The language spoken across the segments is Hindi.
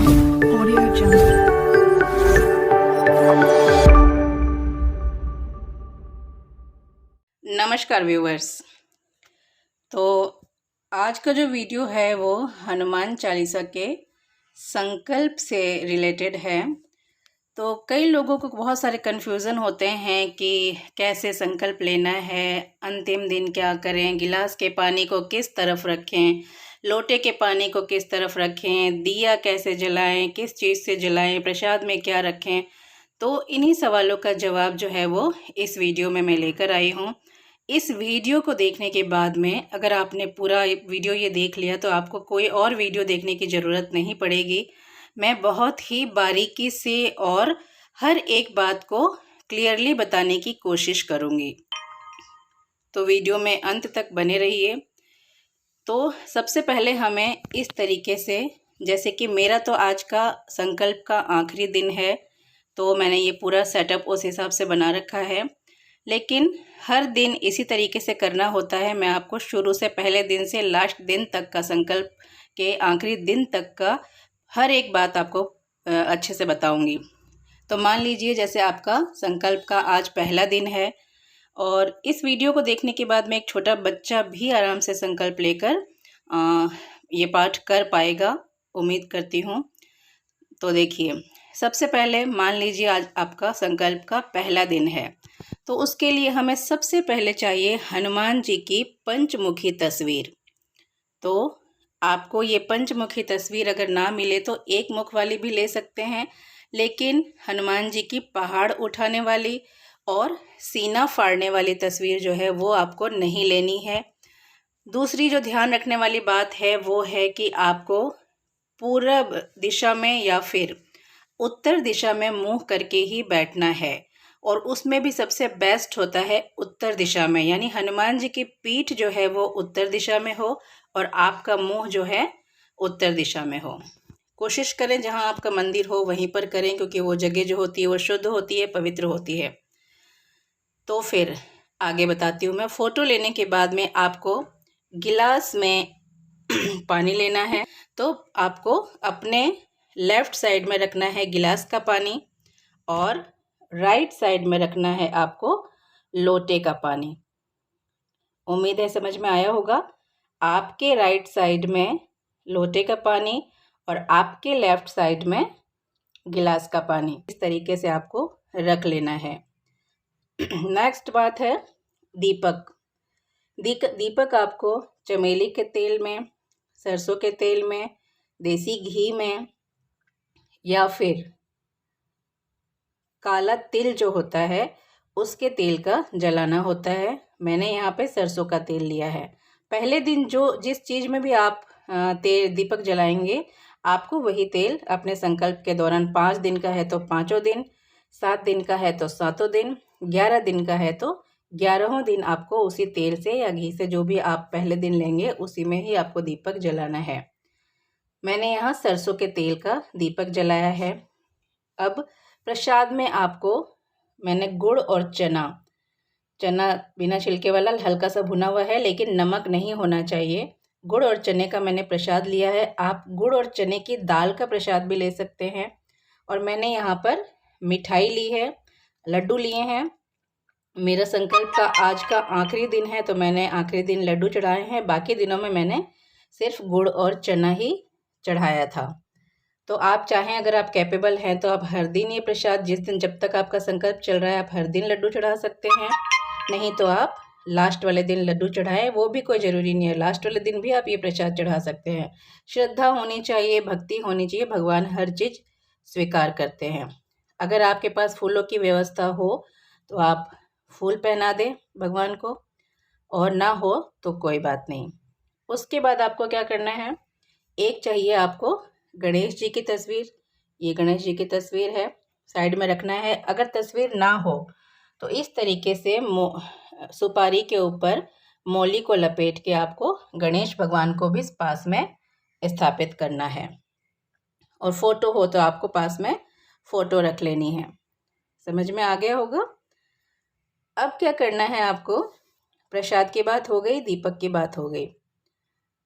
Audio Jungle. नमस्कार व्यूअर्स। तो आज का जो वीडियो है वो हनुमान चालीसा के संकल्प से रिलेटेड है। तो कई लोगों को बहुत सारे कन्फ्यूज़न होते हैं कि कैसे संकल्प लेना है, अंतिम दिन क्या करें, गिलास के पानी को किस तरफ रखें, लोटे के पानी को किस तरफ रखें, दिया कैसे जलाएं, किस चीज़ से जलाएं, प्रसाद में क्या रखें। तो इन्हीं सवालों का जवाब जो है वो इस वीडियो में मैं लेकर आई हूँ। इस वीडियो को देखने के बाद में अगर आपने पूरा वीडियो ये देख लिया तो आपको कोई और वीडियो देखने की ज़रूरत नहीं पड़ेगी। मैं बहुत ही बारीकी से और हर एक बात को क्लियरली बताने की कोशिश करूँगी, तो वीडियो में अंत तक बने रहिए। तो सबसे पहले हमें इस तरीके से, जैसे कि मेरा तो आज का संकल्प का आखिरी दिन है, तो मैंने ये पूरा सेटअप उस हिसाब से बना रखा है। लेकिन हर दिन इसी तरीके से करना होता है। मैं आपको शुरू से पहले दिन से लास्ट दिन तक का, संकल्प के आखिरी दिन तक का हर एक बात आपको अच्छे से बताऊंगी। तो मान लीजिए जैसे आपका संकल्प का आज पहला दिन है और इस वीडियो को देखने के बाद में एक छोटा बच्चा भी आराम से संकल्प लेकर ये पाठ कर पाएगा, उम्मीद करती हूँ। तो देखिए, सबसे पहले मान लीजिए आज आपका संकल्प का पहला दिन है, तो उसके लिए हमें सबसे पहले चाहिए हनुमान जी की पंचमुखी तस्वीर। तो आपको ये पंचमुखी तस्वीर अगर ना मिले तो एक मुख वाली भी ले सकते हैं, लेकिन हनुमान जी की पहाड़ उठाने वाली और सीना फाड़ने वाली तस्वीर जो है वो आपको नहीं लेनी है। दूसरी जो ध्यान रखने वाली बात है वो है कि आपको पूरब दिशा में या फिर उत्तर दिशा में मुंह करके ही बैठना है, और उसमें भी सबसे बेस्ट होता है उत्तर दिशा में, यानी हनुमान जी की पीठ जो है वो उत्तर दिशा में हो और आपका मुंह जो है उत्तर दिशा में हो। कोशिश करें जहां आपका मंदिर हो वहीं पर करें, क्योंकि वो जगह जो होती है वो शुद्ध होती है, पवित्र होती है। तो फिर आगे बताती हूँ मैं। फ़ोटो लेने के बाद में आपको गिलास में पानी लेना है। तो आपको अपने लेफ़्ट साइड में रखना है गिलास का पानी और राइट साइड में रखना है आपको लोटे का पानी। उम्मीद है समझ में आया होगा। आपके राइट साइड में लोटे का पानी और आपके लेफ़्ट साइड में गिलास का पानी, इस तरीके से आपको रख लेना है। नेक्स्ट बात है दीपक। दीपक आपको चमेली के तेल में, सरसों के तेल में, देसी घी में या फिर काला तिल जो होता है उसके तेल का जलाना होता है। मैंने यहाँ पे सरसों का तेल लिया है। पहले दिन जो जिस चीज़ में भी आप तेल दीपक जलाएंगे, आपको वही तेल अपने संकल्प के दौरान 5 दिन का है तो 5 दिन, 7 दिन का है तो 7 दिन, 11 दिन का है तो 11 दिन आपको उसी तेल से या घी से, जो भी आप पहले दिन लेंगे उसी में ही आपको दीपक जलाना है। मैंने यहाँ सरसों के तेल का दीपक जलाया है। अब प्रसाद में आपको मैंने गुड़ और चना बिना छिलके वाला हल्का सा भुना हुआ है, लेकिन नमक नहीं होना चाहिए। गुड़ और चने का मैंने प्रसाद लिया है। आप गुड़ और चने की दाल का प्रसाद भी ले सकते हैं। और मैंने यहाँ पर मिठाई ली है, लड्डू लिए हैं। मेरा संकल्प का आज का आखिरी दिन है तो मैंने आखिरी दिन लड्डू चढ़ाए हैं। बाकी दिनों में मैंने सिर्फ गुड़ और चना ही चढ़ाया था। तो आप चाहें, अगर आप कैपेबल हैं तो आप हर दिन ये प्रसाद, जिस दिन जब तक आपका संकल्प चल रहा है, आप हर दिन लड्डू चढ़ा सकते हैं। नहीं तो आप लास्ट वाले दिन लड्डू चढ़ाएं, वो भी कोई ज़रूरी नहीं है। लास्ट वाले दिन भी आप ये प्रसाद चढ़ा सकते हैं। श्रद्धा होनी चाहिए, भक्ति होनी चाहिए। भगवान हर चीज़ स्वीकार करते हैं। अगर आपके पास फूलों की व्यवस्था हो तो आप फूल पहना दें भगवान को, और ना हो तो कोई बात नहीं। उसके बाद आपको क्या करना है, एक चाहिए आपको गणेश जी की तस्वीर। ये गणेश जी की तस्वीर है, साइड में रखना है। अगर तस्वीर ना हो तो इस तरीके से सुपारी के ऊपर मौली को लपेट के आपको गणेश भगवान को भी पास में स्थापित करना है। और फोटो हो तो आपको पास में फोटो रख लेनी है। समझ में आ गया होगा। अब क्या करना है आपको, प्रसाद की बात हो गई, दीपक की बात हो गई।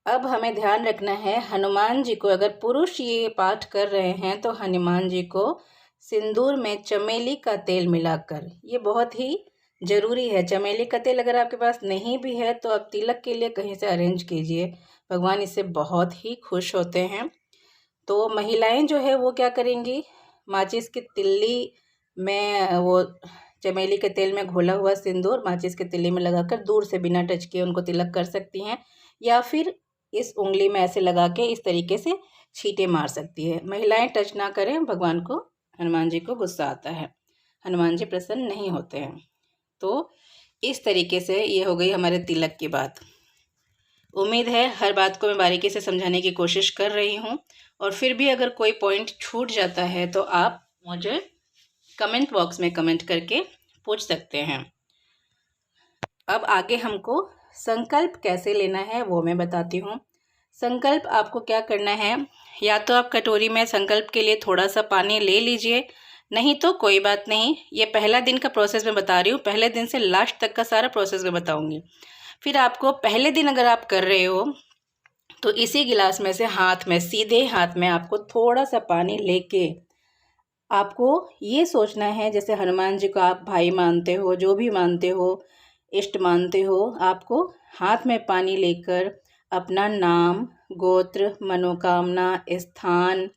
अब हमें ध्यान रखना है, हनुमान जी को अगर पुरुष ये पाठ कर रहे हैं तो हनुमान जी को सिंदूर में चमेली का तेल मिलाकर, ये बहुत ही ज़रूरी है। चमेली का तेल अगर आपके पास नहीं भी है तो आप तिलक के लिए कहीं से अरेंज कीजिए, भगवान इससे बहुत ही खुश होते हैं। तो महिलाएं जो है वो क्या करेंगी, माचिस की तिल्ली में वो चमेली के तेल में घोला हुआ सिंदूर माचिस के तिल्ली में लगाकर दूर से बिना टच किए उनको तिलक कर सकती हैं, या फिर इस उंगली में ऐसे लगा के इस तरीके से छींटे मार सकती है। महिलाएं टच ना करें, भगवान को, हनुमान जी को गुस्सा आता है, हनुमान जी प्रसन्न नहीं होते हैं। तो इस तरीके से ये हो गई हमारे तिलक की बात। उम्मीद है हर बात को मैं बारीकी से समझाने की कोशिश कर रही हूँ, और फिर भी अगर कोई पॉइंट छूट जाता है तो आप मुझे कमेंट बॉक्स में कमेंट करके पूछ सकते हैं। अब आगे हमको संकल्प कैसे लेना है वो मैं बताती हूँ। संकल्प आपको क्या करना है, या तो आप कटोरी में संकल्प के लिए थोड़ा सा पानी ले लीजिए, नहीं तो कोई बात नहीं। ये पहला दिन का प्रोसेस मैं बता रही हूँ, पहले दिन से लास्ट तक का सारा प्रोसेस मैं बताऊँगी। फिर आपको पहले दिन अगर आप कर रहे हो तो इसी गिलास में से हाथ में, सीधे हाथ में आपको थोड़ा सा पानी लेके आपको ये सोचना है, जैसे हनुमान जी को आप भाई मानते हो, जो भी मानते हो, इष्ट मानते हो, आपको हाथ में पानी लेकर अपना नाम, गोत्र, मनोकामना, स्थान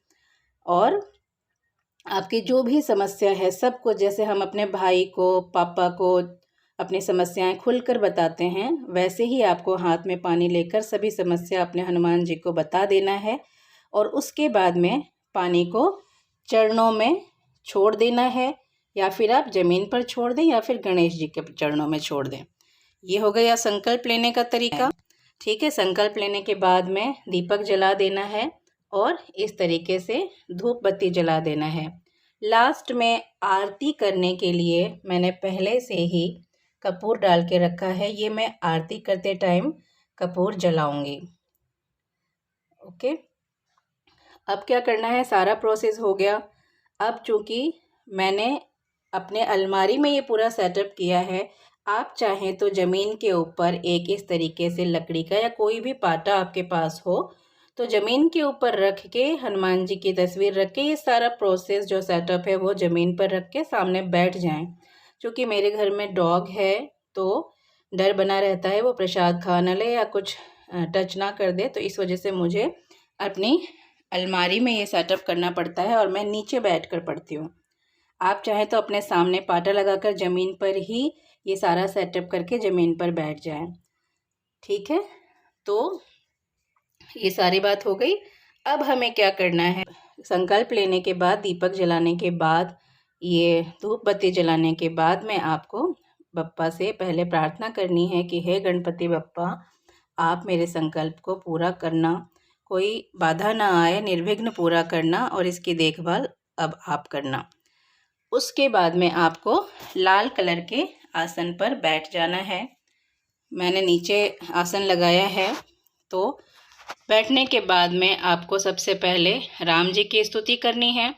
और आपकी जो भी समस्या है सबको, जैसे हम अपने भाई को, पापा को अपनी समस्याएं खुलकर बताते हैं, वैसे ही आपको हाथ में पानी लेकर सभी समस्या अपने हनुमान जी को बता देना है। और उसके बाद में पानी को चरणों में छोड़ देना है, या फिर आप ज़मीन पर छोड़ दें या फिर गणेश जी के चरणों में छोड़ दें। ये हो गया संकल्प लेने का तरीका। ठीक है, संकल्प लेने के बाद में दीपक जला देना है और इस तरीके से धूप बत्ती जला देना है। लास्ट में आरती करने के लिए मैंने पहले से ही कपूर डाल के रखा है, ये मैं आरती करते टाइम कपूर जलाऊंगी। ओके, अब क्या करना है, सारा प्रोसेस हो गया। अब चूँकि मैंने अपने अलमारी में ये पूरा सेटअप किया है, आप चाहें तो ज़मीन के ऊपर एक इस तरीके से लकड़ी का या कोई भी पाटा आपके पास हो तो ज़मीन के ऊपर रख के हनुमान जी की तस्वीर रख के ये सारा प्रोसेस जो सेटअप है वो ज़मीन पर रख के सामने बैठ जाएं। क्योंकि मेरे घर में डॉग है तो डर बना रहता है वो प्रसाद खा न ले या कुछ टच ना कर दे, तो इस वजह से मुझे अपनी अलमारी में ये सेटअप करना पड़ता है और मैं नीचे बैठ कर पढ़ती हूँ। आप चाहें तो अपने सामने पाटा लगाकर ज़मीन पर ही ये सारा सेटअप करके ज़मीन पर बैठ जाएं। ठीक है, तो ये सारी बात हो गई। अब हमें क्या करना है, संकल्प लेने के बाद, दीपक जलाने के बाद, ये धूप बत्ती जलाने के बाद में आपको बप्पा से पहले प्रार्थना करनी है कि हे गणपति बप्पा, आप मेरे संकल्प को पूरा करना, कोई बाधा ना आए, निर्विघ्न पूरा करना और इसकी देखभाल अब आप करना। उसके बाद में आपको लाल कलर के आसन पर बैठ जाना है। मैंने नीचे आसन लगाया है, तो बैठने के बाद में आपको सबसे पहले राम जी की स्तुति करनी है।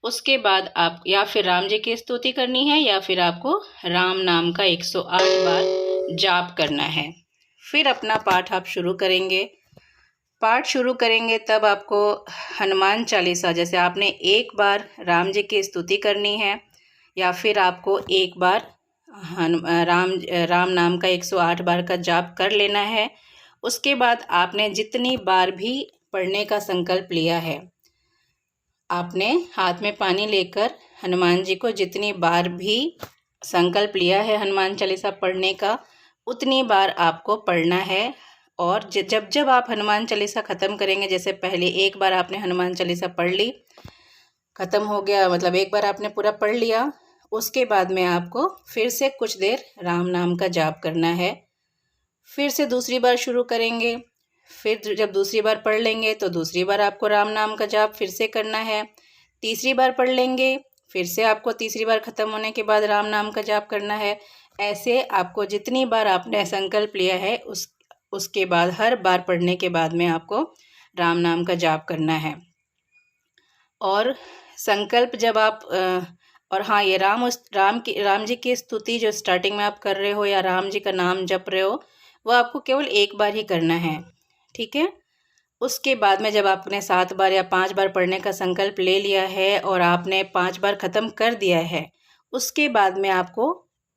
उसके बाद आप या फिर राम जी की स्तुति करनी है या फिर आपको राम नाम का 108 बार जाप करना है। फिर अपना पाठ आप शुरू करेंगे। पाठ शुरू करेंगे तब आपको हनुमान चालीसा, जैसे आपने एक बार राम जी की स्तुति करनी है या फिर आपको एक बार राम नाम का 108 बार का जाप कर लेना है। उसके बाद आपने जितनी बार भी पढ़ने का संकल्प लिया है, आपने हाथ में पानी लेकर हनुमान जी को जितनी बार भी संकल्प लिया है हनुमान चालीसा पढ़ने का, उतनी बार आपको पढ़ना है। और जब जब आप हनुमान चालीसा ख़त्म करेंगे, जैसे पहले एक बार आपने हनुमान चालीसा पढ़ ली, ख़त्म हो गया, मतलब एक बार आपने पूरा पढ़ लिया, उसके बाद में आपको फिर से कुछ देर राम नाम का जाप करना है। फिर से दूसरी बार शुरू करेंगे, फिर जब दूसरी बार पढ़ लेंगे तो दूसरी बार आपको राम नाम का जाप फिर से करना है। तीसरी बार पढ़ लेंगे, फिर से आपको तीसरी बार ख़त्म होने के बाद राम नाम का जाप करना है। ऐसे आपको जितनी बार आपने संकल्प लिया है उसके बाद हर बार पढ़ने के बाद में आपको राम नाम का जाप करना है। और संकल्प जब आप और हाँ, ये राम जी की स्तुति जो स्टार्टिंग में आप कर रहे हो या राम जी का नाम जप रहे हो, वो आपको केवल एक बार ही करना है। ठीक है। उसके बाद में जब आपने 7 बार या 5 बार पढ़ने का संकल्प ले लिया है और आपने 5 बार ख़त्म कर दिया है, उसके बाद में आपको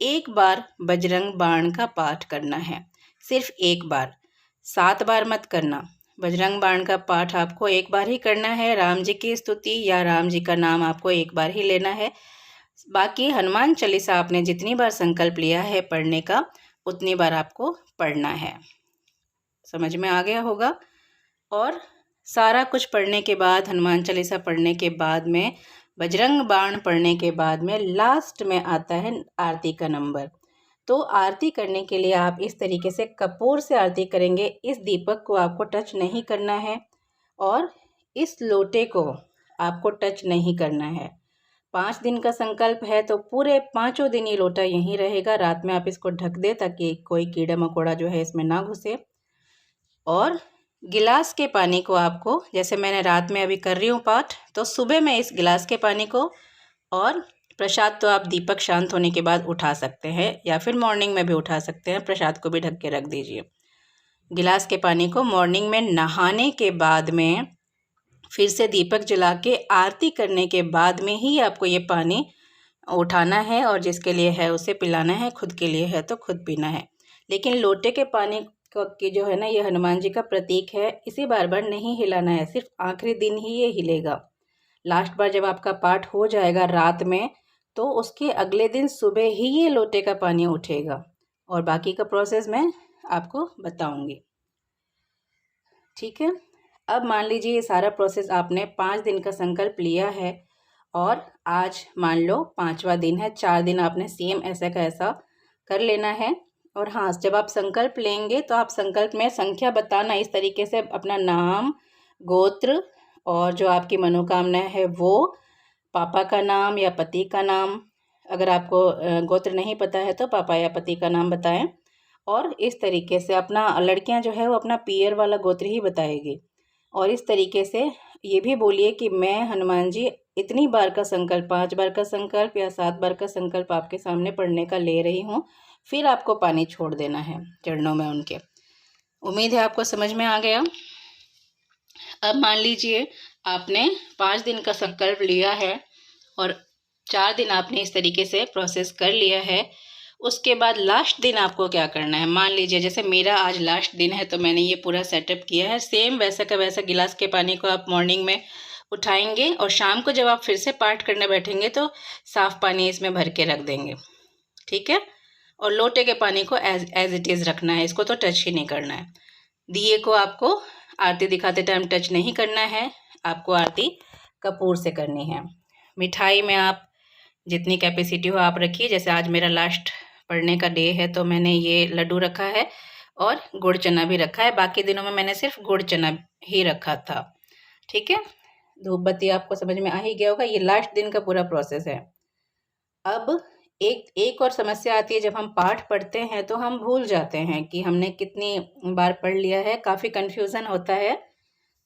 एक बार बजरंग बाण का पाठ करना है, सिर्फ एक बार, 7 बार मत करना। बजरंग बाण का पाठ आपको एक बार ही करना है। राम जी की स्तुति या राम जी का नाम आपको एक बार ही लेना है। बाकी हनुमान चालीसा आपने जितनी बार संकल्प लिया है पढ़ने का, उतनी बार आपको पढ़ना है। समझ में आ गया होगा। और सारा कुछ पढ़ने के बाद, हनुमान चालीसा पढ़ने के बाद में, बजरंग बाण पढ़ने के बाद में लास्ट में आता है आरती का नंबर। तो आरती करने के लिए आप इस तरीके से कपूर से आरती करेंगे। इस दीपक को आपको टच नहीं करना है और इस लोटे को आपको टच नहीं करना है। 5 दिन का संकल्प है तो पूरे 5 दिन ये लोटा यहीं रहेगा। रात में आप इसको ढक दें ताकि कोई कीड़ा मकोड़ा जो है इसमें ना घुसे। और गिलास के पानी को आपको, जैसे मैंने रात में अभी कर रही हूँ पाठ, तो सुबह में इस गिलास के पानी को, और प्रसाद तो आप दीपक शांत होने के बाद उठा सकते हैं या फिर मॉर्निंग में भी उठा सकते हैं। प्रसाद को भी ढक के रख दीजिए। गिलास के पानी को मॉर्निंग में नहाने के बाद में फिर से दीपक जला के आरती करने के बाद में ही आपको ये पानी उठाना है, और जिसके लिए है उसे पिलाना है, खुद के लिए है तो खुद पीना है। लेकिन लोटे के पानी की जो है ना, ये हनुमान जी का प्रतीक है, इसे बार बार नहीं हिलाना है, सिर्फ आखिरी दिन ही ये हिलेगा। लास्ट बार जब आपका पाठ हो जाएगा रात में, तो उसके अगले दिन सुबह ही ये लोटे का पानी उठेगा। और बाकी का प्रोसेस मैं आपको बताऊंगी, ठीक है। अब मान लीजिए ये सारा प्रोसेस आपने 5 दिन का संकल्प लिया है और आज मान लो 5वां दिन है। 4 दिन आपने सेम ऐसा का ऐसा कर लेना है। और हाँ, जब आप संकल्प लेंगे तो आप संकल्प में संख्या बताना इस तरीके से, अपना नाम, गोत्र और जो आपकी मनोकामना है वो, पापा का नाम या पति का नाम, अगर आपको गोत्र नहीं पता है तो पापा या पति का नाम बताएं। और इस तरीके से अपना, लड़कियां जो है वो अपना पीयर वाला गोत्र ही बताएगी। और इस तरीके से ये भी बोलिए कि मैं हनुमान जी इतनी बार का संकल्प, 5 बार का संकल्प या 7 बार का संकल्प आपके सामने पढ़ने का ले रही हूँ। फिर आपको पानी छोड़ देना है चरणों में उनके। उम्मीद है आपको समझ में आ गया। अब मान लीजिए आपने 5 दिन का संकल्प लिया है और 4 दिन आपने इस तरीके से प्रोसेस कर लिया है। उसके बाद लास्ट दिन आपको क्या करना है। मान लीजिए जैसे मेरा आज लास्ट दिन है तो मैंने ये पूरा सेटअप किया है। सेम वैसा का वैसा गिलास के पानी को आप मॉर्निंग में उठाएंगे और शाम को जब आप फिर से पाठ करने बैठेंगे तो साफ़ पानी इसमें भर के रख देंगे, ठीक है। और लोटे के पानी को एज इट इज़ रखना है, इसको तो टच ही नहीं करना है। दिए को आपको आरती दिखाते टाइम टच नहीं करना है, आपको आरती कपूर से करनी है। मिठाई में आप जितनी कैपेसिटी हो आप रखिए। जैसे आज मेरा लास्ट पढ़ने का डे है तो मैंने ये लड्डू रखा है और गुड़ चना भी रखा है। बाकी दिनों में मैंने सिर्फ गुड़ चना ही रखा था, ठीक है। धूप बत्ती आपको समझ में आ ही गया होगा। ये लास्ट दिन का पूरा प्रोसेस है। अब एक और समस्या आती है, जब हम पाठ पढ़ते हैं तो हम भूल जाते हैं कि हमने कितनी बार पढ़ लिया है। काफ़ी कन्फ्यूज़न होता है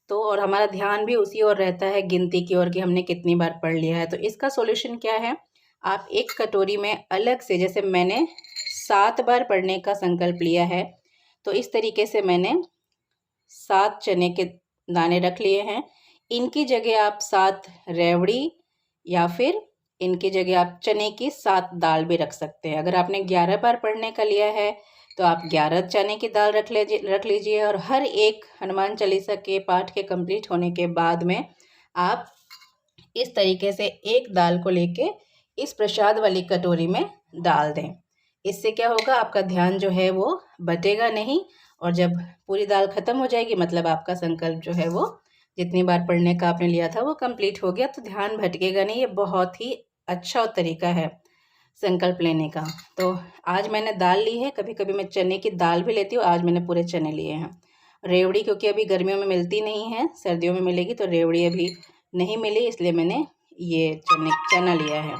तो, और हमारा ध्यान भी उसी ओर रहता है, गिनती की ओर, कि हमने कितनी बार पढ़ लिया है। तो इसका सॉल्यूशन क्या है, आप एक कटोरी में अलग से, जैसे मैंने 7 बार पढ़ने का संकल्प लिया है तो इस तरीके से मैंने 7 चने के दाने रख लिए हैं। इनकी जगह आप 7 रेवड़ी या फिर इनकी जगह आप चने की 7 दाल भी रख सकते हैं। अगर आपने 11 बार पढ़ने का लिया है तो आप 11 चने की दाल रख लीजिए। और हर एक हनुमान चालीसा के पाठ के कंप्लीट होने के बाद में आप इस तरीके से एक दाल को लेके इस प्रसाद वाली कटोरी में डाल दें। इससे क्या होगा, आपका ध्यान जो है वो बटेगा नहीं, और जब पूरी दाल ख़त्म हो जाएगी मतलब आपका संकल्प जो है वो जितनी बार पढ़ने का आपने लिया था वो कंप्लीट हो गया, तो ध्यान भटकेगा नहीं। ये बहुत ही अच्छा तरीका है संकल्प लेने का। तो आज मैंने दाल ली है, कभी कभी मैं चने की दाल भी लेती हूँ, आज मैंने पूरे चने लिए हैं। रेवड़ी क्योंकि अभी गर्मियों में मिलती नहीं है, सर्दियों में मिलेगी, तो रेवड़ी अभी नहीं मिली, इसलिए मैंने ये चना लिया है।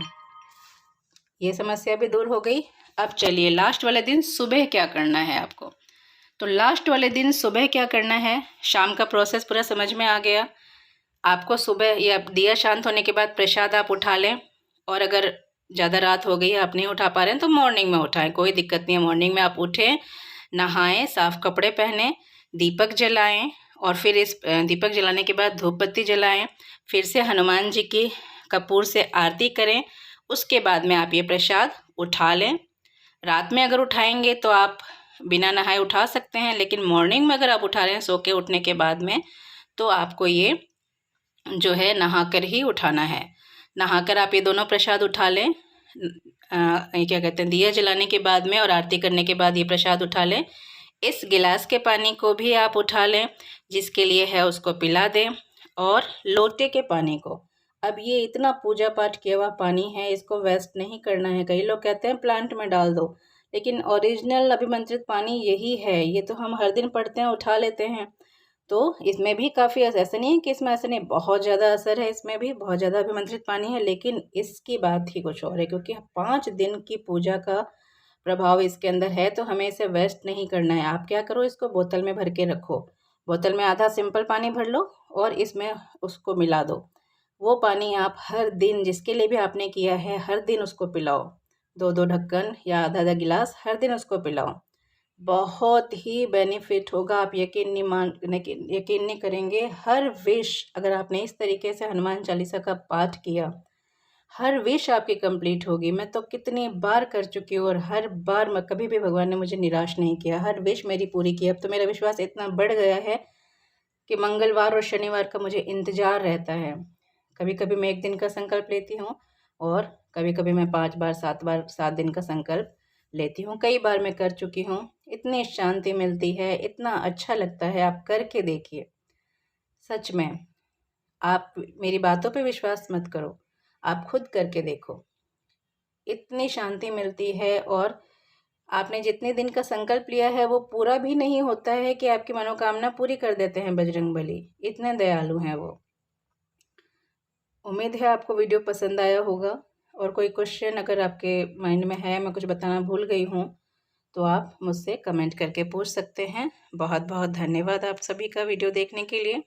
ये समस्या भी दूर हो गई। अब चलिए लास्ट वाले दिन सुबह क्या करना है आपको। तो लास्ट वाले दिन सुबह क्या करना है, शाम का प्रोसेस पूरा समझ में आ गया आपको। सुबह या दिया शांत होने के बाद प्रसाद आप उठा लें, और अगर ज़्यादा रात हो गई है आप नहीं उठा पा रहे हैं तो मॉर्निंग में उठाएं, कोई दिक्कत नहीं है। मॉर्निंग में आप उठें, नहाएं, साफ़ कपड़े पहने, दीपक जलाएं और फिर इस दीपक जलाने के बाद धूप बत्ती जलाएं, फिर से हनुमान जी की कपूर से आरती करें। उसके बाद में आप ये प्रसाद उठा लें। रात में अगर उठाएंगे तो आप बिना नहाए उठा सकते हैं, लेकिन मॉर्निंग में अगर आप उठा रहे हैं सो के उठने के बाद में, तो आपको ये जो है नहाकर ही उठाना है। नहाकर आप ये दोनों प्रसाद उठा लें। ये क्या कहते हैं, दिया जलाने के बाद में और आरती करने के बाद ये प्रसाद उठा लें। इस गिलास के पानी को भी आप उठा लें, जिसके लिए है उसको पिला दें। और लोटे के पानी को, अब ये इतना पूजा पाठ किया हुआ पानी है, इसको वेस्ट नहीं करना है। कई लोग कहते हैं प्लांट में डाल दो, लेकिन ओरिजिनल अभिमंत्रित पानी यही है। ये तो हम हर दिन पढ़ते हैं, उठा लेते हैं। तो इसमें भी काफ़ी ऐसा नहीं है कि इसमें ऐसा नहीं, बहुत ज़्यादा असर है, इसमें भी बहुत ज़्यादा अभिमंत्रित पानी है, लेकिन इसकी बात ही कुछ और है, क्योंकि 5 दिन की पूजा का प्रभाव इसके अंदर है। तो हमें इसे वेस्ट नहीं करना है। आप क्या करो, इसको बोतल में भर के रखो। बोतल में आधा सिंपल पानी भर लो और इसमें उसको मिला दो। वो पानी आप हर दिन, जिसके लिए भी आपने किया है, हर दिन उसको पिलाओ। 2-2 ढक्कन या आधा-आधा गिलास हर दिन उसको पिलाओ। बहुत ही बेनिफिट होगा। आप यकीन नहीं करेंगे। हर विश, अगर आपने इस तरीके से हनुमान चालीसा का पाठ किया, हर विश आपकी कंप्लीट होगी। मैं तो कितनी बार कर चुकी हूँ और हर बार मैं कभी भी भगवान ने मुझे निराश नहीं किया, हर विश मेरी पूरी की। अब तो मेरा विश्वास इतना बढ़ गया है कि मंगलवार और शनिवार का मुझे इंतज़ार रहता है। कभी कभी मैं 1 दिन का संकल्प लेती हूँ और कभी कभी मैं 5 बार 7 दिन का संकल्प लेती हूँ। कई बार मैं कर चुकी हूँ। इतनी शांति मिलती है, इतना अच्छा लगता है। आप करके देखिए, सच में। आप मेरी बातों पे विश्वास मत करो, आप खुद करके देखो। इतनी शांति मिलती है। और आपने जितने दिन का संकल्प लिया है वो पूरा भी नहीं होता है कि आपकी मनोकामना पूरी कर देते हैं बजरंगबली। इतने दयालु हैं वो। उम्मीद है आपको वीडियो पसंद आया होगा। और कोई क्वेश्चन अगर आपके माइंड में है, मैं कुछ बताना भूल गई हूँ, तो आप मुझसे कमेंट करके पूछ सकते हैं। बहुत बहुत धन्यवाद आप सभी का वीडियो देखने के लिए।